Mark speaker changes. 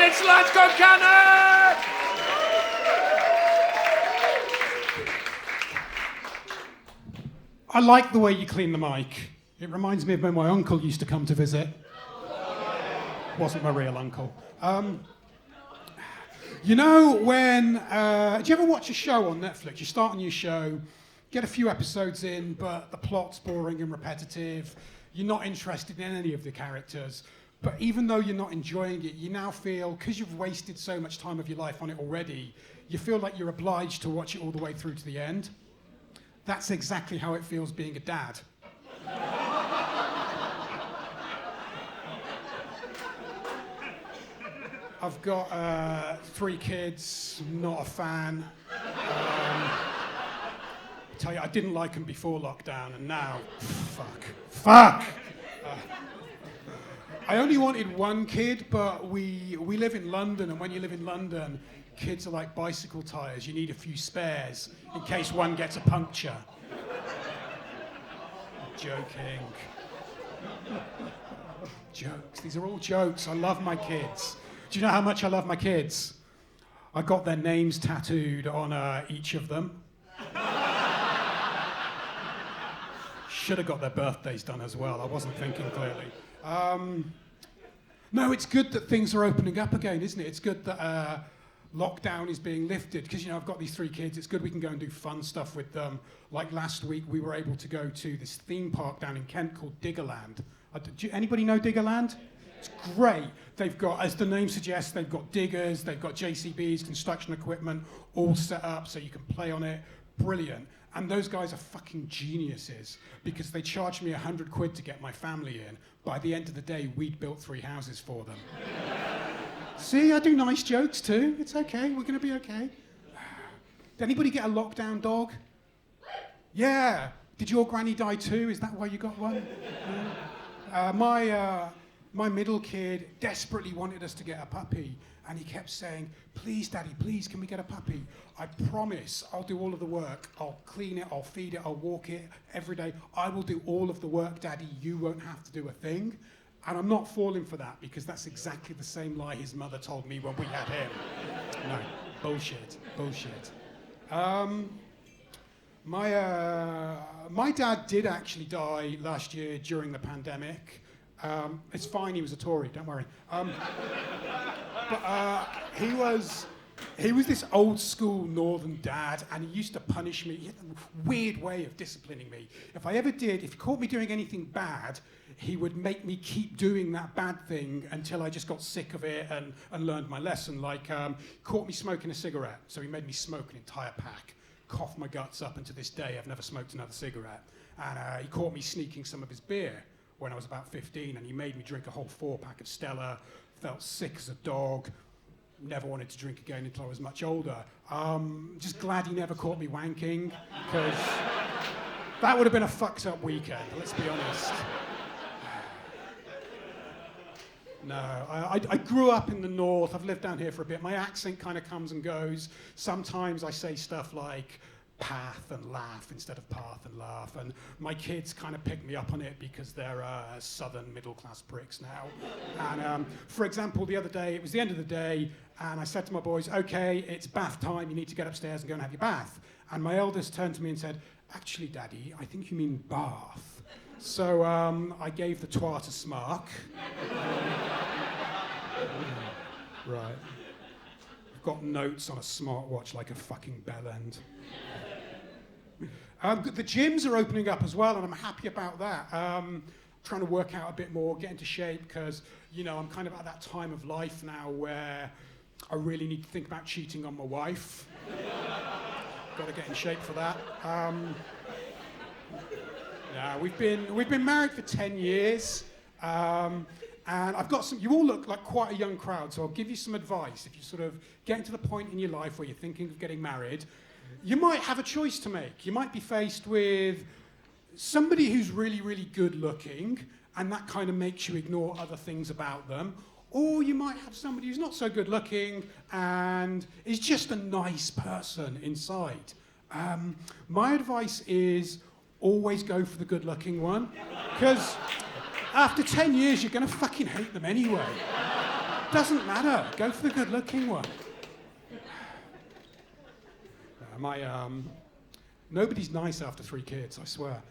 Speaker 1: It's Let's Go Cannon!
Speaker 2: I like the way you clean the mic. It reminds me of when my uncle used to come to visit. Wasn't my real uncle. You know when, do you ever watch a show on Netflix? You start a new show, get a few episodes in, but the plot's boring and repetitive. You're not interested in any of the characters. But even though you're not enjoying it, you now feel, because you've wasted so much time of your life on it already, you feel like you're obliged to watch it all the way through to the end. That's exactly how it feels being a dad. I've got 3 kids, not a fan. Tell you, I didn't like them before lockdown, and now, fuck. I only wanted 1 kid, but we live in London, and when you live in London, kids are like bicycle tires. You need a few spares in case one gets a puncture. Joking. Jokes. These are all jokes. I love my kids. Do you know how much I love my kids? I got their names tattooed on each of them. Should have got their birthdays done as well. I wasn't thinking clearly. No, it's good that things are opening up again, isn't it? It's good that lockdown is being lifted because, you know, I've got these 3 kids. It's good we can go and do fun stuff with them. Like last week, we were able to go to this theme park down in Kent called Diggerland. Anybody know Diggerland? It's great. They've got, as the name suggests, they've got diggers, they've got JCBs, construction equipment, all set up so you can play on it. Brilliant. And those guys are fucking geniuses because they charged me £100 to get my family in. By the end of the day, we'd built 3 houses for them. See, I do nice jokes too. It's okay. We're going to be okay. Did anybody get a lockdown dog? Yeah. Did your granny die too? Is that why you got one? Yeah. My middle kid desperately wanted us to get a puppy, and he kept saying, please, Daddy, please, can we get a puppy? I promise I'll do all of the work. I'll clean it, I'll feed it, I'll walk it every day. I will do all of the work, Daddy. You won't have to do a thing. And I'm not falling for that because that's exactly the same lie his mother told me when we had him. No, bullshit. My dad did actually die last year during the pandemic. It's fine, he was a Tory, don't worry. He was this old school northern dad, and he used to punish me. He had a weird way of disciplining me. If he caught me doing anything bad, he would make me keep doing that bad thing until I just got sick of it and learned my lesson. Like, caught me smoking a cigarette, so he made me smoke an entire pack. Coughed my guts up, and to this day I've never smoked another cigarette. And he caught me sneaking some of his beer when I was about 15, and he made me drink a whole 4-pack of Stella. Felt sick as a dog. Never wanted to drink again until I was much older. Just glad he never caught me wanking, because that would have been a fucked up weekend, let's be honest. No, I grew up in the north. I've lived down here for a bit. My accent kind of comes and goes. Sometimes I say stuff like path and laugh instead of path and laugh, and my kids kind of pick me up on it because they're southern middle-class pricks now. And for example, the other day, it was the end of the day, and I said to my boys, okay, it's bath time, you need to get upstairs and go and have your bath. And my eldest turned to me and said, actually, Daddy, I think you mean bath. So I gave the twat a smirk. Right. I've got notes on a smartwatch like a fucking bellend. The gyms are opening up as well, and I'm happy about that. Trying to work out a bit more, get into shape, because, you know, I'm kind of at that time of life now where I really need to think about cheating on my wife. Got to get in shape for that. Yeah, we've been married for 10 years, and I've got some. You all look like quite a young crowd, so I'll give you some advice. If you sort of get to the point in your life where you're thinking of getting married, you might have a choice to make. You might be faced with somebody who's really, really good looking, and that kind of makes you ignore other things about them. Or you might have somebody who's not so good looking and is just a nice person inside. My advice is always go for the good looking one, because after 10 years you're going to fucking hate them anyway. Doesn't matter. Go for the good-looking one. Nobody's nice after 3 kids, I swear.